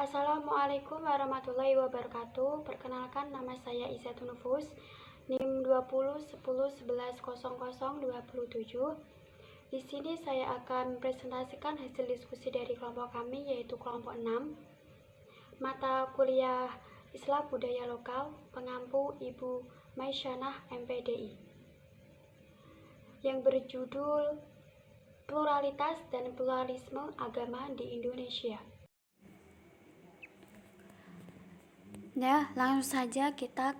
Assalamualaikum warahmatullahi wabarakatuh. Perkenalkan, nama saya Izzatun Nufus, NIM 2010110027. Di sini saya akan mempresentasikan hasil diskusi dari kelompok kami, yaitu kelompok 6, mata kuliah Islam Budaya Lokal, pengampu Ibu Maisyannah MPDI, yang berjudul Pluralitas dan Pluralisme Agama di Indonesia. Nah, langsung saja kita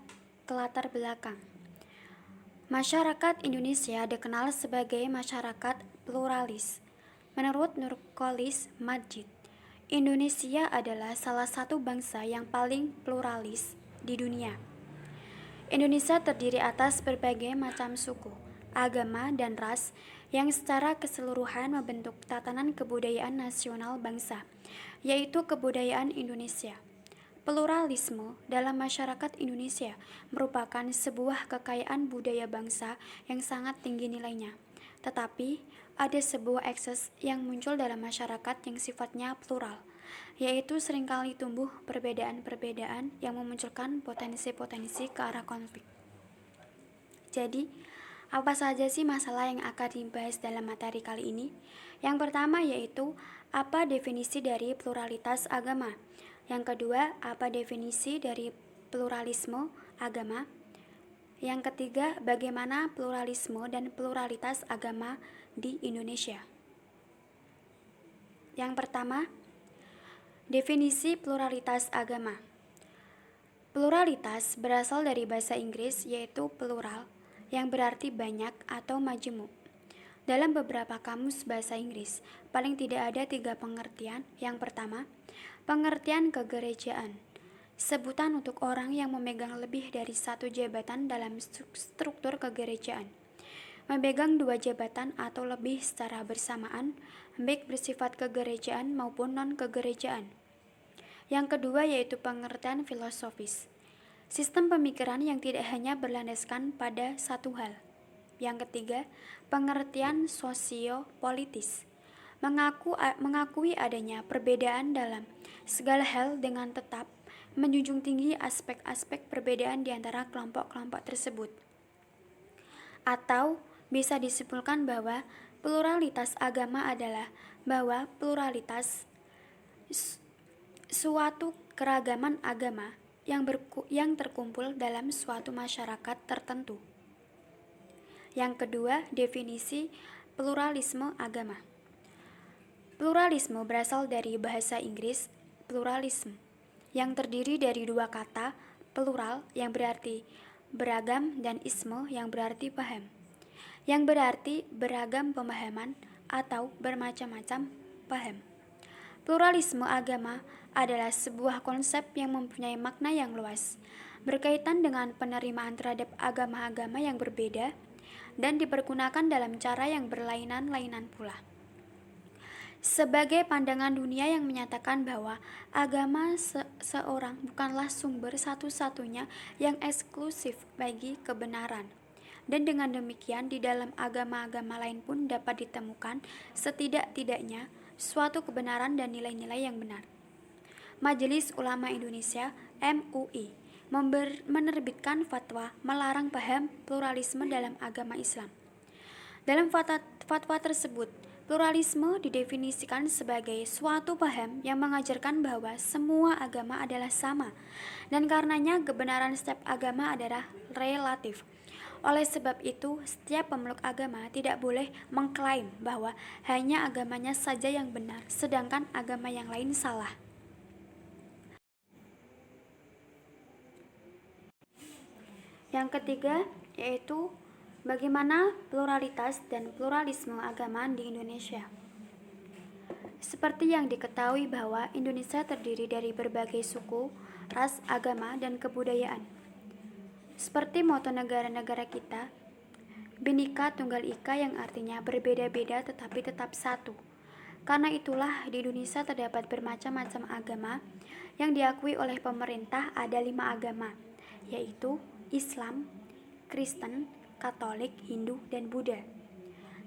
ke latar belakang. Masyarakat Indonesia dikenal sebagai masyarakat pluralis. Menurut Nurcholish Madjid, Indonesia adalah salah satu bangsa yang paling pluralis di dunia. Indonesia terdiri atas berbagai macam suku, agama, dan ras yang secara keseluruhan membentuk tatanan kebudayaan nasional bangsa, yaitu kebudayaan Indonesia. Pluralisme dalam masyarakat Indonesia merupakan sebuah kekayaan budaya bangsa yang sangat tinggi nilainya. Tetapi, ada sebuah ekses yang muncul dalam masyarakat yang sifatnya plural, yaitu seringkali tumbuh perbedaan-perbedaan yang memunculkan potensi-potensi ke arah konflik. Jadi, apa saja sih masalah yang akan dibahas dalam materi kali ini? Yang pertama yaitu, apa definisi dari pluralitas agama? Yang kedua, apa definisi dari pluralisme agama? Yang ketiga, bagaimana pluralisme dan pluralitas agama di Indonesia? Yang pertama, definisi pluralitas agama. Pluralitas berasal dari bahasa Inggris yaitu plural, yang berarti banyak atau majemuk. Dalam beberapa kamus bahasa Inggris, paling tidak ada 3 pengertian. Yang pertama, pengertian kegerejaan, sebutan untuk orang yang memegang lebih dari satu jabatan dalam struktur kegerejaan. Memegang 2 jabatan atau lebih secara bersamaan, baik bersifat kegerejaan maupun non-kegerejaan. Yang kedua yaitu pengertian filosofis, sistem pemikiran yang tidak hanya berlandaskan pada satu hal. Yang ketiga, pengertian sosiopolitis, mengakui adanya perbedaan dalam segala hal dengan tetap menjunjung tinggi aspek-aspek perbedaan di antara kelompok-kelompok tersebut. Atau bisa disimpulkan bahwa pluralitas agama adalah bahwa pluralitas suatu keragaman agama yang terkumpul dalam suatu masyarakat tertentu. Yang kedua, definisi pluralisme agama. Pluralisme berasal dari bahasa Inggris pluralism, yang terdiri dari 2 kata, plural yang berarti beragam dan isme yang berarti paham, yang berarti beragam pemahaman atau bermacam-macam paham. Pluralisme agama adalah sebuah konsep yang mempunyai makna yang luas, berkaitan dengan penerimaan terhadap agama-agama yang berbeda, dan dipergunakan dalam cara yang berlainan-lainan pula. Sebagai pandangan dunia yang menyatakan bahwa agama seorang bukanlah sumber satu-satunya yang eksklusif bagi kebenaran. Dan dengan demikian di dalam agama-agama lain pun dapat ditemukan setidak-tidaknya suatu kebenaran dan nilai-nilai yang benar. Majelis Ulama Indonesia (MUI) menerbitkan fatwa melarang paham pluralisme dalam agama Islam. Dalam fatwa tersebut, pluralisme didefinisikan sebagai suatu paham yang mengajarkan bahwa semua agama adalah sama, dan karenanya kebenaran setiap agama adalah relatif. Oleh sebab itu, setiap pemeluk agama tidak boleh mengklaim bahwa hanya agamanya saja yang benar, sedangkan agama yang lain salah. Yang ketiga yaitu bagaimana pluralitas dan pluralisme agama di Indonesia. Seperti yang diketahui bahwa Indonesia terdiri dari berbagai suku, ras, agama, dan kebudayaan. Seperti moto negara-negara kita, Bhinneka Tunggal Ika, yang artinya berbeda-beda tetapi tetap satu. Karena itulah di Indonesia terdapat bermacam-macam agama yang diakui oleh pemerintah. Ada 5 agama, yaitu Islam, Kristen, Katolik, Hindu, dan Buddha.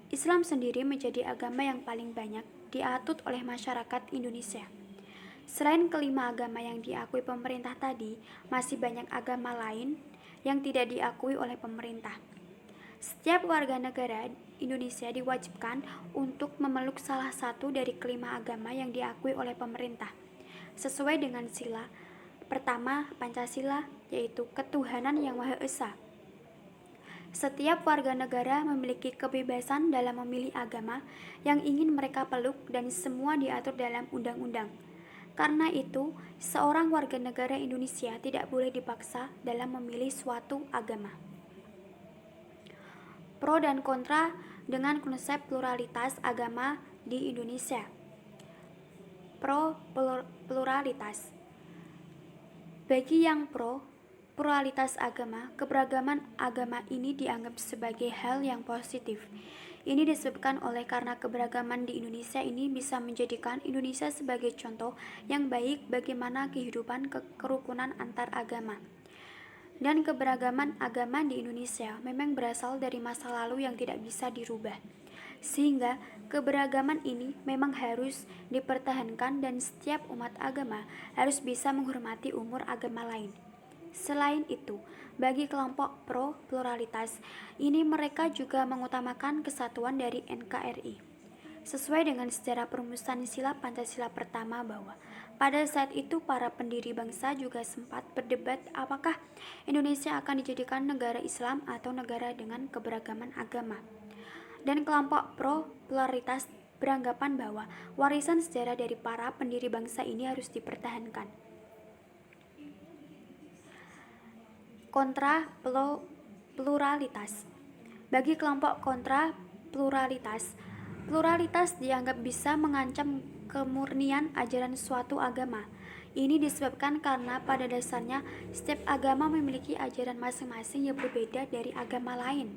Islam sendiri menjadi agama yang paling banyak diatut oleh masyarakat Indonesia. Selain kelima agama yang diakui pemerintah tadi, masih banyak agama lain yang tidak diakui oleh pemerintah. Setiap warga negara Indonesia diwajibkan untuk memeluk salah satu dari kelima agama yang diakui oleh pemerintah, sesuai dengan sila pertama Pancasila, yaitu ketuhanan yang Maha Esa. Setiap warga negara memiliki kebebasan dalam memilih agama yang ingin mereka peluk dan semua diatur dalam undang-undang. Karena itu, seorang warga negara Indonesia tidak boleh dipaksa dalam memilih suatu agama. Pro dan kontra dengan konsep pluralitas agama di Indonesia. Pro pluralitas. Bagi yang pro pluralitas agama, keberagaman agama ini dianggap sebagai hal yang positif. Ini disebabkan oleh karena keberagaman di Indonesia ini bisa menjadikan Indonesia sebagai contoh yang baik bagaimana kehidupan kerukunan antar agama. Dan keberagaman agama di Indonesia memang berasal dari masa lalu yang tidak bisa dirubah. Sehingga keberagaman ini memang harus dipertahankan dan setiap umat agama harus bisa menghormati umur agama lain. Selain itu, bagi kelompok pro-pluralitas ini mereka juga mengutamakan kesatuan dari NKRI. Sesuai dengan sejarah perumusan sila Pancasila pertama bahwa pada saat itu para pendiri bangsa juga sempat berdebat apakah Indonesia akan dijadikan negara Islam atau negara dengan keberagaman agama. Dan kelompok pro-pluralitas beranggapan bahwa warisan sejarah dari para pendiri bangsa ini harus dipertahankan. Kontra pluralitas. Bagi kelompok kontra pluralitas, pluralitas dianggap bisa mengancam kemurnian ajaran suatu agama. Ini disebabkan karena pada dasarnya setiap agama memiliki ajaran masing-masing yang berbeda dari agama lain.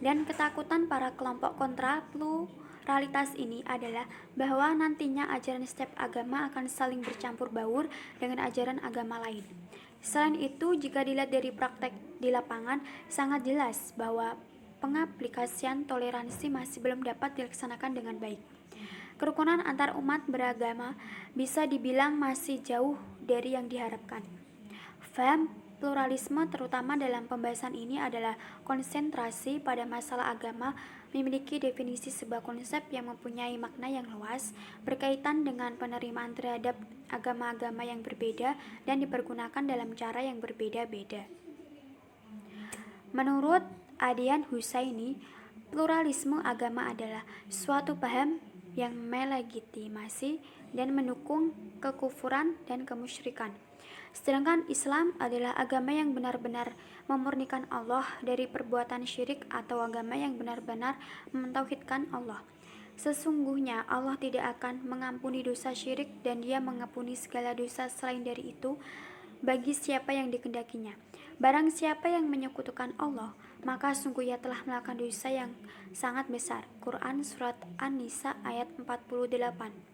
Dan ketakutan para kelompok kontra pluralitas ini adalah bahwa nantinya ajaran setiap agama akan saling bercampur baur dengan ajaran agama lain. Selain itu, jika dilihat dari praktek di lapangan, sangat jelas bahwa pengaplikasian toleransi masih belum dapat dilaksanakan dengan baik. Kerukunan antar umat beragama bisa dibilang masih jauh dari yang diharapkan. Faham pluralisme terutama dalam pembahasan ini adalah konsentrasi pada masalah agama, memiliki definisi sebuah konsep yang mempunyai makna yang luas, berkaitan dengan penerimaan terhadap agama-agama yang berbeda dan dipergunakan dalam cara yang berbeda-beda. Menurut Adian Husaini, pluralisme agama adalah suatu paham yang melegitimasi dan mendukung kekufuran dan kemusyrikan. Sedangkan Islam adalah agama yang benar-benar memurnikan Allah dari perbuatan syirik atau agama yang benar-benar mentauhidkan Allah. Sesungguhnya Allah tidak akan mengampuni dosa syirik dan Dia mengampuni segala dosa selain dari itu bagi siapa yang dikehendakinya. Barang siapa yang menyekutukan Allah, maka sungguh ia telah melakukan dosa yang sangat besar. Quran Surat An-Nisa ayat 48.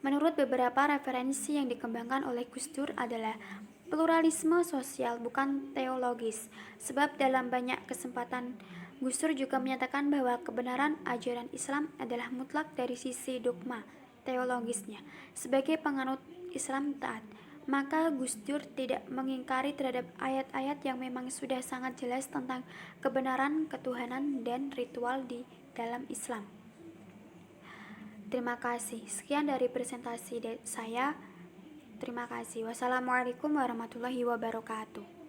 Menurut beberapa referensi yang dikembangkan oleh Gus Dur adalah pluralisme sosial bukan teologis, sebab dalam banyak kesempatan Gus Dur juga menyatakan bahwa kebenaran ajaran Islam adalah mutlak dari sisi dogma teologisnya. Sebagai penganut Islam taat, maka Gus Dur tidak mengingkari terhadap ayat-ayat yang memang sudah sangat jelas tentang kebenaran ketuhanan dan ritual di dalam Islam. Terima kasih. Sekian dari presentasi saya. Terima kasih. Wassalamualaikum warahmatullahi wabarakatuh.